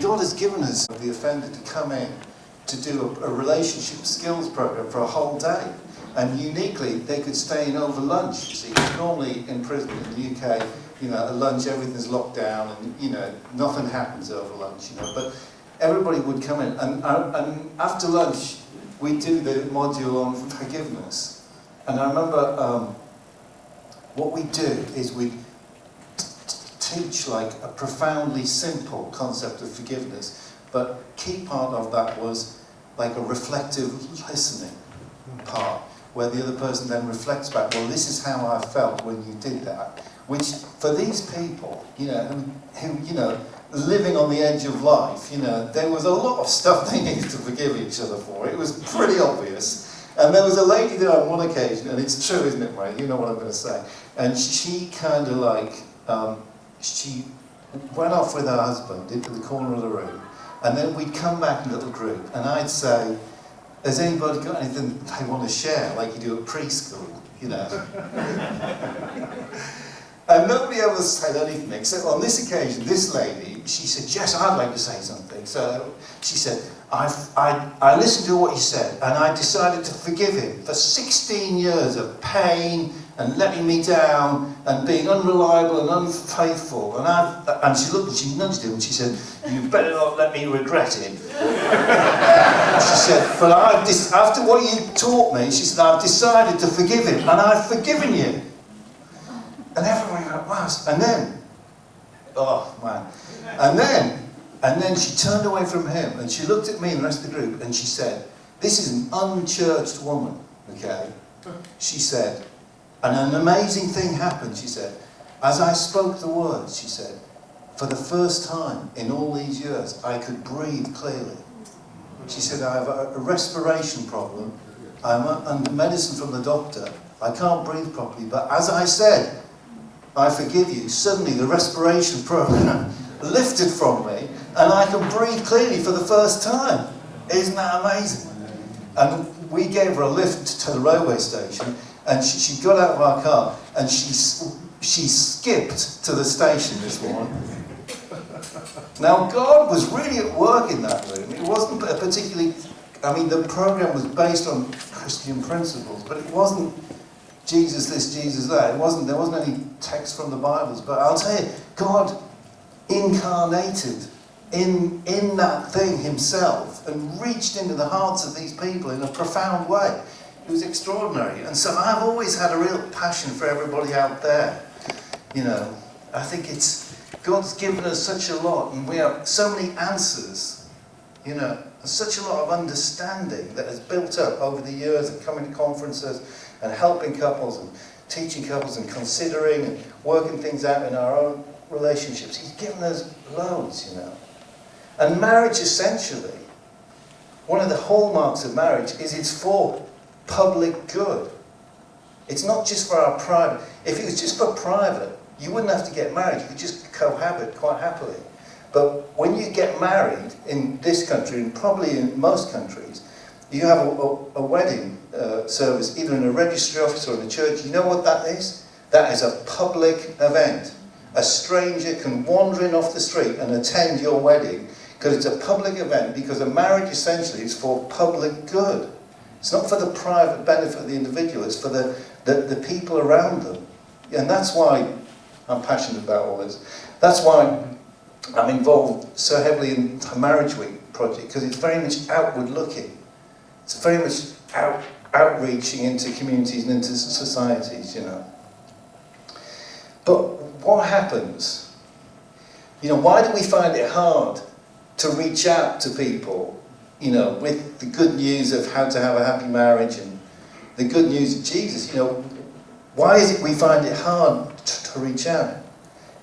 God has given us the offender to come in to do a relationship skills program for a whole day. And uniquely, they could stay in over lunch, you see. Because normally in prison in the UK, you know, at lunch everything's locked down and, you know, nothing happens over lunch, you know. But everybody would come in. And after lunch, we do the module on forgiveness. And I remember what we do is we teach like a profoundly simple concept of forgiveness, but key part of that was like a reflective listening part, where the other person then reflects back, well, this is how I felt when you did that, which for these people, you know, who you know, living on the edge of life, you know, there was a lot of stuff they needed to forgive each other for. It was pretty obvious. And there was a lady there on one occasion, and it's true, isn't it, Ray? You know what I'm going to say. And she kind of like, she went off with her husband into the corner of the room, and then we'd come back in a little group, and I'd say, has anybody got anything they want to share, like you do at preschool, you know? And nobody ever said anything, except on this occasion, this lady, she said, yes, I'd like to say something. So she said, I listened to what he said, and I decided to forgive him for 16 years of pain and letting me down and being unreliable and unfaithful. And she looked and she nudged him and she said, you better not let me regret it. She said, but after what you taught me, she said, I've decided to forgive him, and I've forgiven you. And everyone went, wow. And then, oh man. And then she turned away from him and she looked at me and the rest of the group and she said, this is an unchurched woman, okay? She said, and an amazing thing happened, she said. As I spoke the words, she said, for the first time in all these years, I could breathe clearly. She said, I have a respiration problem. I'm under medicine from the doctor. I can't breathe properly. But as I said, I forgive you, suddenly the respiration program lifted from me and I can breathe clearly for the first time. Isn't that amazing? And we gave her a lift to the railway station, and she got out of our car and she skipped to the station this morning. Now God was really at work in that room. It wasn't a particularly, I mean, the program was based on Christian principles, but it wasn't Jesus this, Jesus that. There wasn't any text from the Bibles. But I'll tell you, God incarnated in that thing himself and reached into the hearts of these people in a profound way. It was extraordinary. And so I've always had a real passion for everybody out there. You know, I think God's given us such a lot, and we have so many answers, you know, and such a lot of understanding that has built up over the years of coming to conferences and helping couples and teaching couples and considering and working things out in our own relationships. He's given us loads, you know. And marriage, essentially, one of the hallmarks of marriage is it's for public good. It's not just for our private. If it was just for private, you wouldn't have to get married. You could just cohabit quite happily. But when you get married in this country, and probably in most countries, you have a wedding service, either in a registry office or in a church. You know what that is? That is a public event. A stranger can wander in off the street and attend your wedding because it's a public event, because a marriage essentially is for public good. It's not for the private benefit of the individual, it's for the people around them. And that's why I'm passionate about all this. That's why I'm involved so heavily in the Marriage Week project, because it's very much outward looking. It's very much outreaching into communities and into societies, you know. But what happens? You know, why do we find it hard to reach out to people, you know, with the good news of how to have a happy marriage and the good news of Jesus? You know, why is it we find it hard to reach out?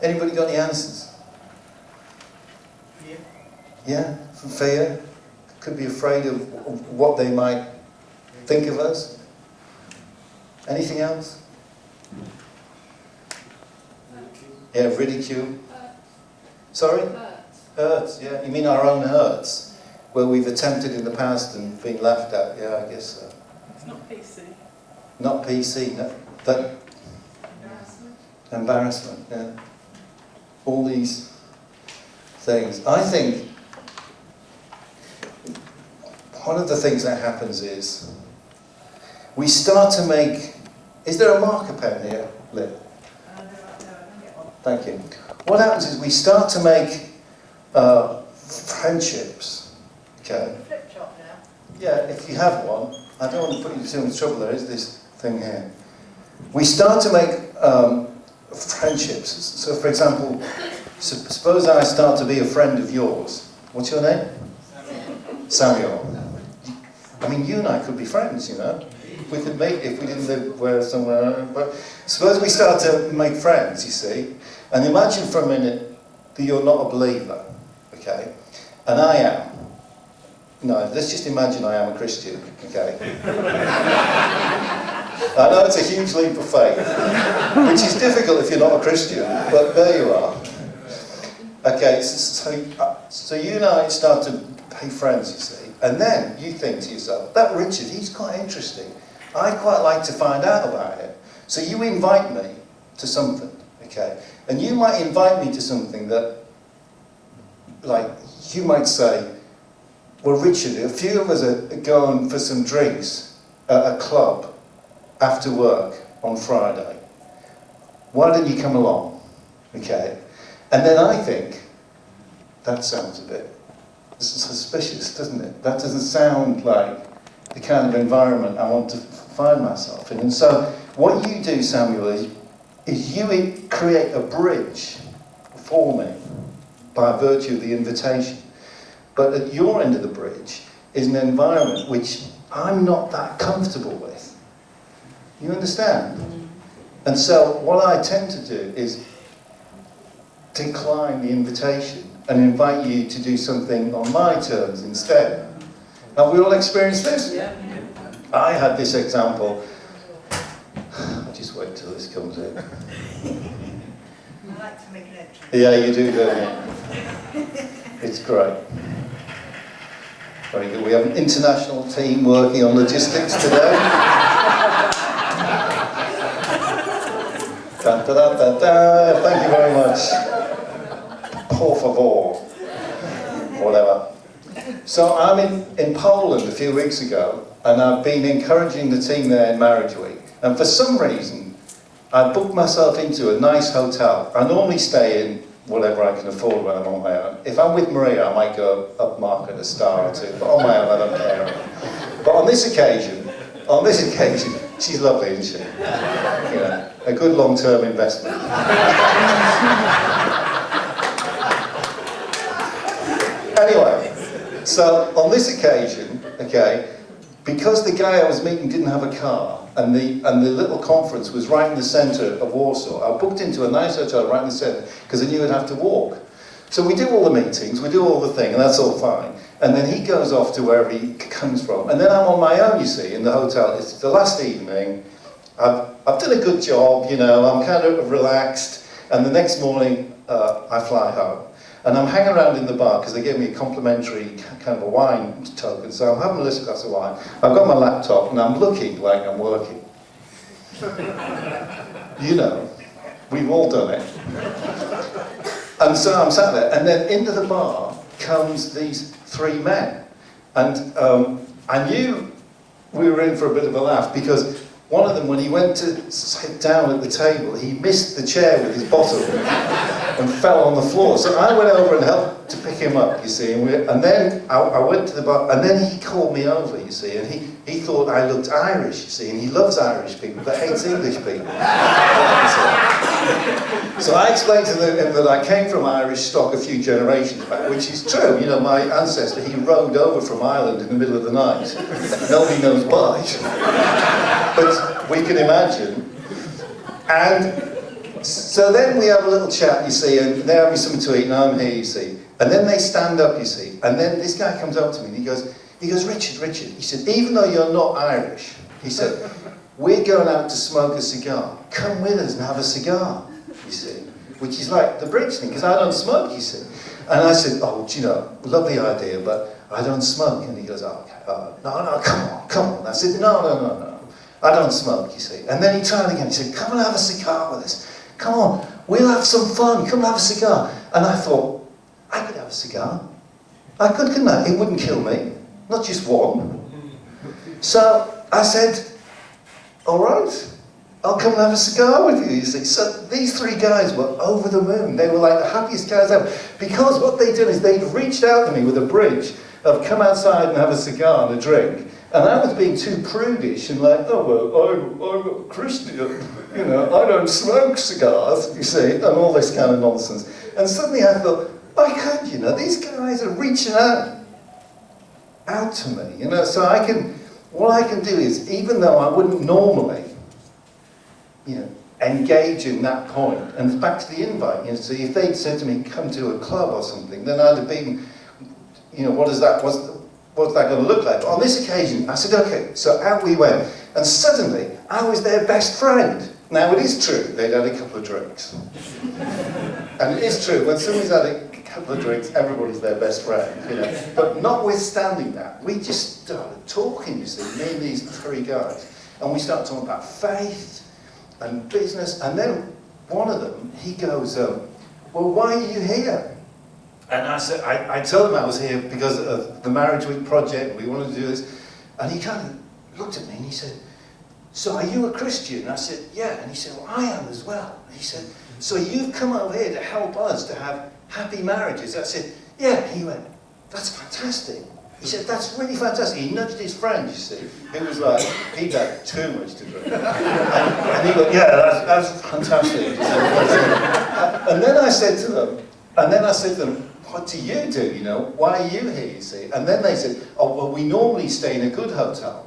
Anybody got any answers? Fear. Yeah, fear. Could be afraid of what they might think of us. Anything else? Yeah, ridicule. Sorry? Hurts, yeah. You mean our own hurts, where we've attempted in the past and been laughed at? Yeah, I guess so. It's not PC. Not PC, no. But embarrassment, yeah. All these things. I think one of the things that happens is we start to make... Is there a marker pen here, Liv? Thank you. What happens is we start to make friendships, okay? Flip chart now. Yeah, if you have one. I don't want to put you in too much trouble, there is this thing here. We start to make friendships. So for example, suppose I start to be a friend of yours. What's your name? Samuel. I mean, you and I could be friends, you know. We could make, if we didn't live somewhere, but suppose we start to make friends, you see, and imagine for a minute that you're not a believer, okay, and I am. No, let's just imagine I am a Christian, okay. I know it's a huge leap of faith, which is difficult if you're not a Christian, but there you are. Okay, so you and I start to be friends, you see, and then you think to yourself, that Richard, he's quite interesting. I'd quite like to find out about it. So you invite me to something, okay? And you might invite me to something that, like, you might say, well, Richard, a few of us are going for some drinks at a club after work on Friday. Why don't you come along, okay? And then I think, that sounds a bit suspicious, doesn't it? That doesn't sound like the kind of environment I want to find myself in. And so what you do, Samuel, is you create a bridge for me by virtue of the invitation. But at your end of the bridge is an environment which I'm not that comfortable with. You understand? And so what I tend to do is decline the invitation and invite you to do something on my terms instead. Have we all experienced this? Yeah. I had this example. I'll just wait till this comes in. I like to make an entry. Yeah, you do, don't you? It's great. Very good. We have an international team working on logistics today. Da, da, da, da, da. Thank you very much. Por favor. Whatever. So I'm in Poland a few weeks ago, and I've been encouraging the team there in Marriage Week. And for some reason, I booked myself into a nice hotel. I normally stay in whatever I can afford when I'm on my own. If I'm with Maria, I might go upmarket a star or two, but on my own, I don't care. But on this occasion, she's lovely, isn't she? You know, a good long-term investment. Anyway, so on this occasion, okay, because the guy I was meeting didn't have a car, and the little conference was right in the centre of Warsaw, I booked into a nice hotel right in the centre, because I knew I'd have to walk. So we do all the meetings, we do all the thing, and that's all fine. And then he goes off to wherever he comes from. And then I'm on my own, you see, in the hotel. It's the last evening. I've done a good job, you know, I'm kind of relaxed. And the next morning, I fly home. And I'm hanging around in the bar because they gave me a complimentary kind of a wine token. So I'm having a little glass of wine. I've got my laptop and I'm looking like I'm working. You know, we've all done it. And so I'm sat there, and then into the bar comes these three men. And I knew we were in for a bit of a laugh because one of them, when he went to sit down at the table, he missed the chair with his bottle and fell on the floor. So I went over and helped to pick him up, you see. And then I went to the bar, and then he called me over, you see, and he thought I looked Irish, you see, and he loves Irish people, but hates English people. So I explained to him that I came from Irish stock a few generations back, which is true. You know, my ancestor, he rode over from Ireland in the middle of the night. Nobody knows why. But we can imagine. And so then we have a little chat, you see, and they're having something to eat, and I'm here, you see. And then they stand up, you see, and then this guy comes up to me, and he goes, Richard, he said, even though you're not Irish, he said, we're going out to smoke a cigar. Come with us and have a cigar, you see. Which is like the bridge thing, because I don't smoke, you see. And I said, oh, do you know, lovely idea, but I don't smoke. And he goes, oh, okay, no, come on. I said, no. I don't smoke, you see. And then he tried again, he said, come and have a cigar with us. Come on, we'll have some fun, come and have a cigar. And I thought, I could have a cigar. I could, couldn't I? It wouldn't kill me. not just one. So I said, all right, I'll come and have a cigar with you, you see. So these three guys were over the moon. They were like the happiest guys ever. Because what they'd done is they'd reached out to me with a bridge of come outside and have a cigar and a drink. And I was being too prudish and like, oh, well, I'm a Christian, you know, I don't smoke cigars, you see, and all this kind of nonsense. And suddenly I thought, I could, you know, these guys are reaching out to me, you know, so what I can do is, even though I wouldn't normally, you know, engage in that point, and back to the invite, you know, so if they'd said to me, come to a club or something, then I'd have been, you know, what's that going to look like? But on this occasion, I said, okay, so out we went, and suddenly, I was their best friend. Now, it is true, they'd had a couple of drinks. And it is true, when somebody's had a couple of drinks, everybody's their best friend, you know. But notwithstanding that, we just started talking, you see, me and these three guys. And we started talking about faith and business, and then one of them, he goes, well, why are you here? And I said, I told him I was here because of the Marriage Week project, we wanted to do this. And he kind of looked at me and he said, so are you a Christian? And I said, yeah. And he said, well, I am as well. And he said, so you've come over here to help us to have happy marriages? I said, yeah. He went, that's fantastic. He said, that's really fantastic. He nudged his friend, you see. It was like, he'd had too much to drink. And he went, yeah, that's fantastic. And then I said to them, what do you do, you know? Why are you here, you see? And then they said, oh, well, we normally stay in a good hotel.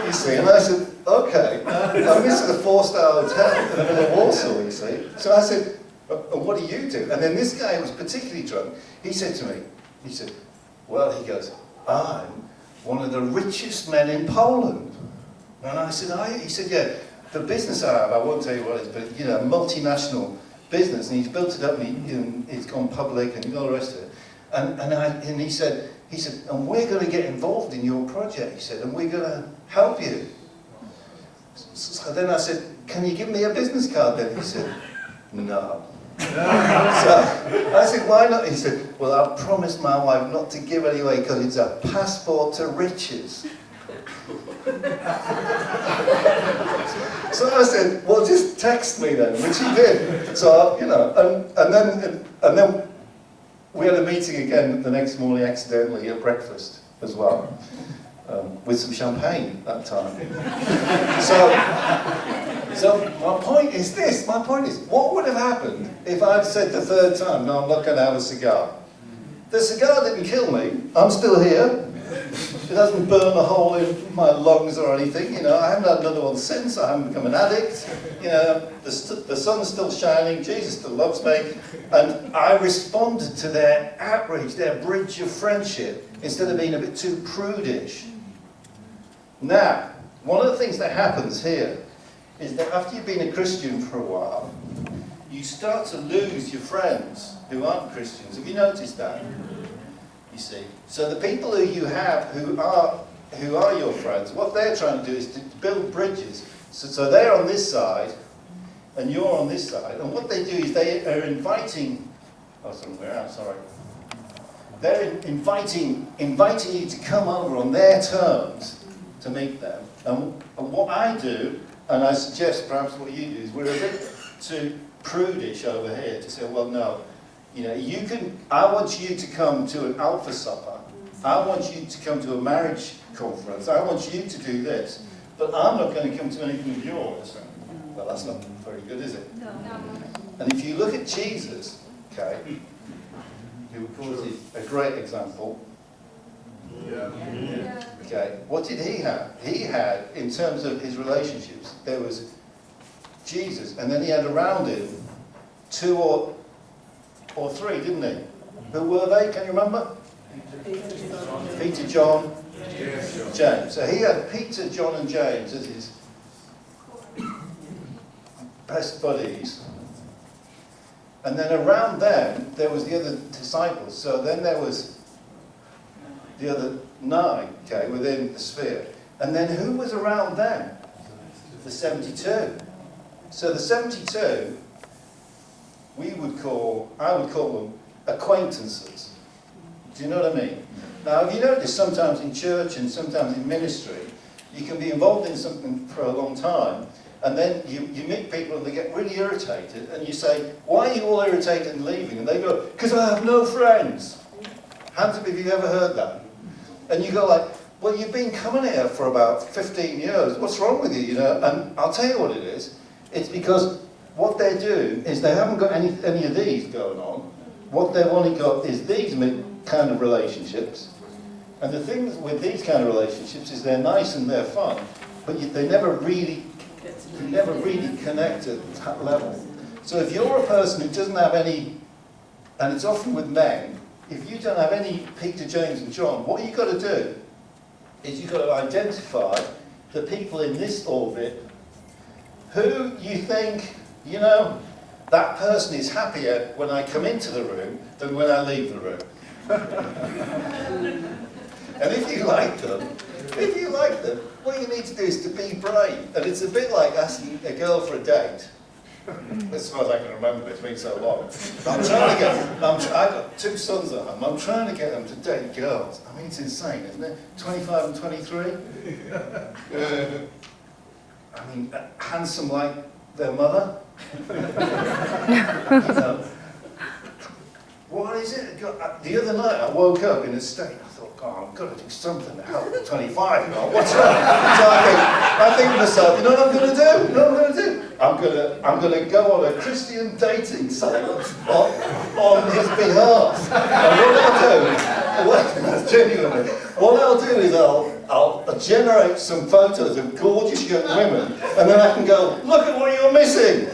You see, and I said, okay. And this is a 4-star hotel in the middle of Warsaw, you see. So I said, and what do you do? And then this guy who was particularly drunk, he said to me, he said, well, he goes, I'm one of the richest men in Poland. And I said, are you? He said, yeah, the business I have, I won't tell you what it is, but, you know, a multinational business, and he's built it up, and he's gone public, and all the rest of it. And he said, and we're going to get involved in your project, he said, and we're going to help you. So then I said, can you give me a business card then? He said, no. So I said, why not? He said, well, I promised my wife not to give it away because it's a passport to riches. So I said, well, just text me then, which he did. So, you know, and then we had a meeting again the next morning accidentally at breakfast as well, with some champagne that time. So my point is this, what would have happened if I'd said the third time, no, I'm not going to have a cigar? The cigar didn't kill me, I'm still here. It hasn't burned a hole in my lungs or anything, you know, I haven't had another one since, I haven't become an addict, you know, the sun's still shining, Jesus still loves me, and I responded to their outrage, their bridge of friendship, instead of being a bit too prudish. Now, one of the things that happens here is that after you've been a Christian for a while, you start to lose your friends who aren't Christians. Have you noticed that? You see. So the people who you have who are your friends, what they're trying to do is to build bridges. So they're on this side, and you're on this side. And what they do is they are inviting, They're inviting you to come over on their terms to meet them. And what I do, and I suggest perhaps what you do, is we're a bit too prudish over here to say, well, no, you know, I want you to come to an alpha supper. I want you to come to a marriage conference. I want you to do this. But I'm not going to come to anything of yours. Well, that's not very good, is it? No. And if you look at Jesus, okay, who of course is a great example. Yeah. Okay, what did he have? He had, in terms of his relationships, there was Jesus, and then he had around him 2 or 3, didn't he? Who were they? Can you remember? Peter, John, James. So he had Peter, John, and James as his best buddies. And then around them, there was the other disciples. So then there was the other 9, okay, within the sphere. And then who was around them? The 72. So the 72, I would call them acquaintances. Do you know what I mean? Now, have you noticed sometimes in church and sometimes in ministry, you can be involved in something for a long time, and then you meet people and they get really irritated, and you say, why are you all irritated and leaving? And they go, because I have no friends. Hands up if you've ever heard that. And you go like, well, you've been coming here for about 15 years. What's wrong with you, you know? And I'll tell you what it is. It's because what they're doing is they haven't got any of these going on. What they've only got is these kind of relationships. And the thing with these kind of relationships is they're nice and they're fun, but they never really connect at that level. So if you're a person who doesn't have any, and it's often with men, if you don't have any Peter, James and John, what you've got to do is you've got to identify the people in this orbit who you think, you know, that person is happier when I come into the room than when I leave the room. And if you like them, what you need to do is to be brave. And it's a bit like asking a girl for a date. As far as I can remember, it's been so long. I'm trying to get, I've got 2 sons at home, I'm trying to get them to date girls. I mean, it's insane, isn't it? 25 and 23. I mean, handsome like their mother. You know, what is it? The other night I woke up in a state, I thought, God, I've got to do something to help the 25-year-old. What's wrong? So I think to myself, you know what I'm going to do? You know what I'm going to do? I'm going to go on a Christian dating site on his behalf. And what I'll do is I'll generate some photos of gorgeous young women, and then I can go, look at what you're missing.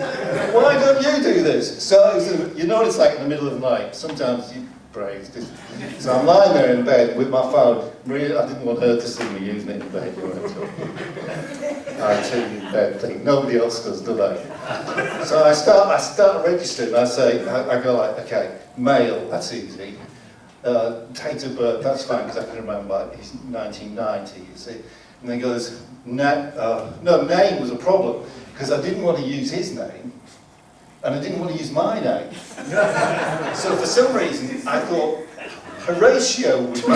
Why don't you do this? So you know what it's like in the middle of the night. Sometimes you praise. So I'm lying there in bed with my phone. Really, I didn't want her to see me using it in bed. I tell you that thing. Nobody else does, do they? So I start registering. I go like, okay, male, that's easy. Date of birth, that's fine because I can remember. It's 1990, you see. And then goes, no, name was a problem because I didn't want to use his name. And I didn't want to use my name. So for some reason, I thought Horatio would be good.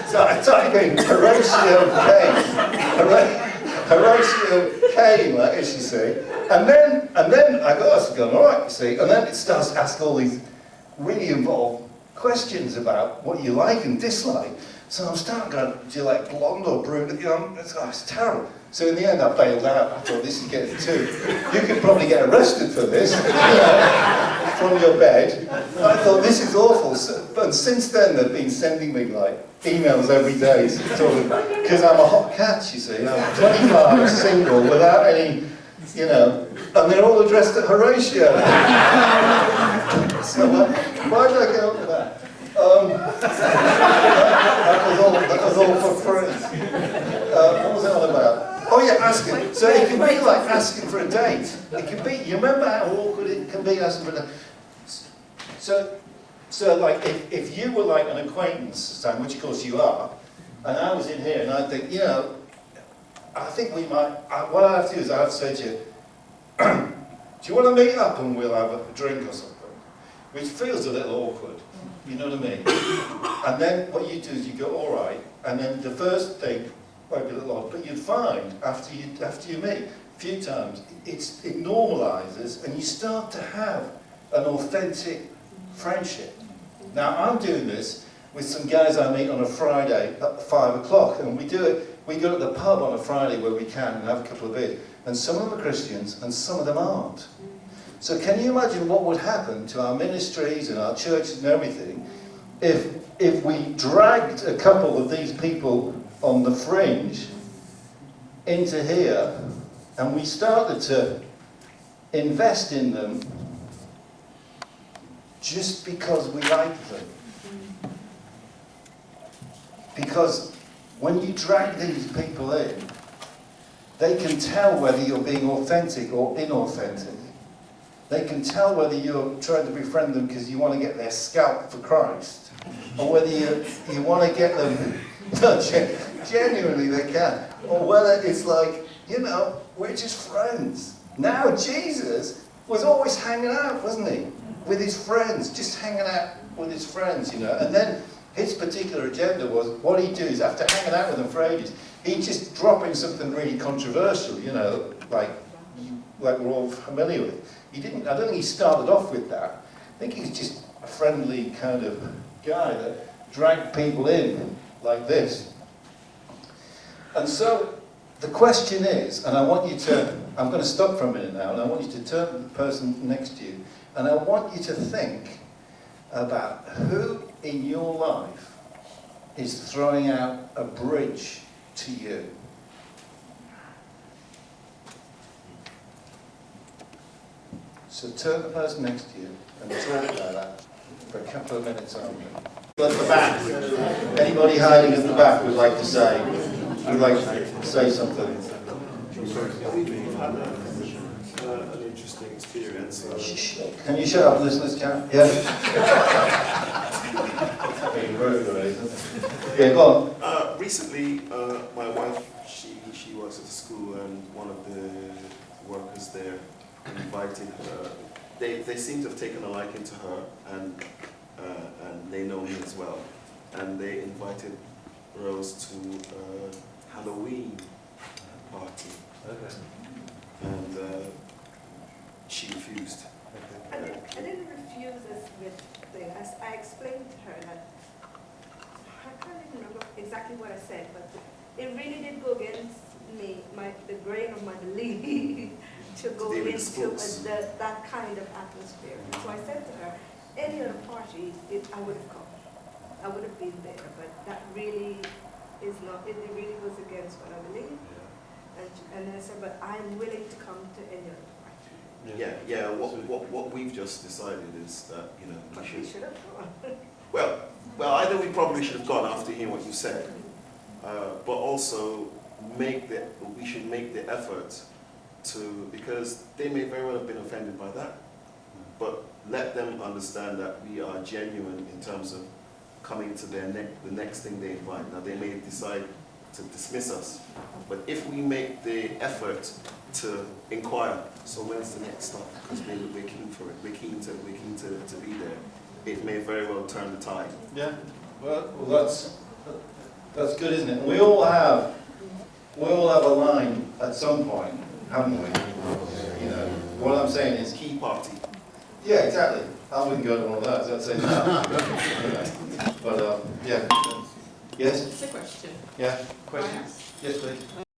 So I type in Horatio Kane. Horatio Kane, like as you see. And then I got us going, all right, you see. And then it starts to ask all these really involved questions about what you like and dislike. So I'm starting going, do you like blonde or brunette? You know, it's terrible. So in the end, I bailed out. I thought, this is getting too. You could probably get arrested for this, you know, from your bed. I thought, this is awful. And since then, they've been sending me like emails every day, because I'm a hot catch, you see. I'm 25, single, without any, you know, and they're all addressed at Horatio. So why did I go up with that? That was all for free. What was it all about? Oh yeah, asking. So it can be like asking for a date. It can be. You remember how awkward it can be asking for a date? So like if you were like an acquaintance, Sam, which of course you are, and I was in here and I think, you know, I think we might. What I have to do is I have to say to you, do you want to meet up and we'll have a drink or something? Which feels a little awkward. You know what I mean? And then what you do is you go, all right, and then the first thing might be a little odd, but you'd find after you meet a few times, it normalises and you start to have an authentic friendship. Now I'm doing this with some guys I meet on a Friday at 5 o'clock, and we go to the pub on a Friday where we can and have a couple of beers, and some of them are Christians and some of them aren't. So can you imagine what would happen to our ministries and our churches and everything if we dragged a couple of these people on the fringe into here and we started to invest in them just because we like them? Because when you drag these people in, they can tell whether you're being authentic or inauthentic. They can tell whether you're trying to befriend them because you want to get their scalp for Christ, or whether you want to get them, genuinely they can, or whether it's like, you know, we're just friends. Now Jesus was always hanging out, wasn't he? With his friends, just hanging out with his friends, you know. And then his particular agenda was, what he'd do is, after hanging out with them for ages, he'd just drop in something really controversial, you know, like we're all familiar with. I don't think he started off with that. I think he was just a friendly kind of guy that dragged people in like this. And so the question is, and I'm going to stop for a minute now, and I want you to turn to the person next to you, and I want you to think about who in your life is throwing out a bridge to you. So turn to the person next to you and talk about that for a couple of minutes only. At the back, anybody hiding at the back would like to say something. We've had an interesting experience. Can you shut up, listeners, Cam? Yeah. Being rude already, isn't it? Yeah, go on. Recently, my wife, she works at a school, and one of the workers there invited her. They seem to have taken a liking to her, and they know me as well. And they invited Rose to a Halloween party. Okay. And she refused. I didn't refuse this thing. I explained to her that, I can't even remember exactly what I said, but it really did go against me, the grain of my belief to go into that kind of atmosphere. And so I said to her, any other party, I would have come. I would have been there, but that really is not, it really goes against what I believe. And then I said, but I'm willing to come to any other party. Yeah. What we've just decided is that, you know, We should have gone. Well, either we probably should have gone after hearing what you said, but also we should make the effort to, because they may very well have been offended by that, but let them understand that we are genuine in terms of coming to the next thing they invite. Now they may decide to dismiss us, but if we make the effort to inquire, so when's the next stop? Because we're keen for it. We're keen to be there. It may very well turn the tide. Yeah. Well, that's good, isn't it? We all have a line at some point, haven't we? You know, what I'm saying is Key party. Yeah, exactly. I wouldn't go to one of those. I'd say no. But yeah. Yes. It's a question. Yeah. Questions? Yes, please.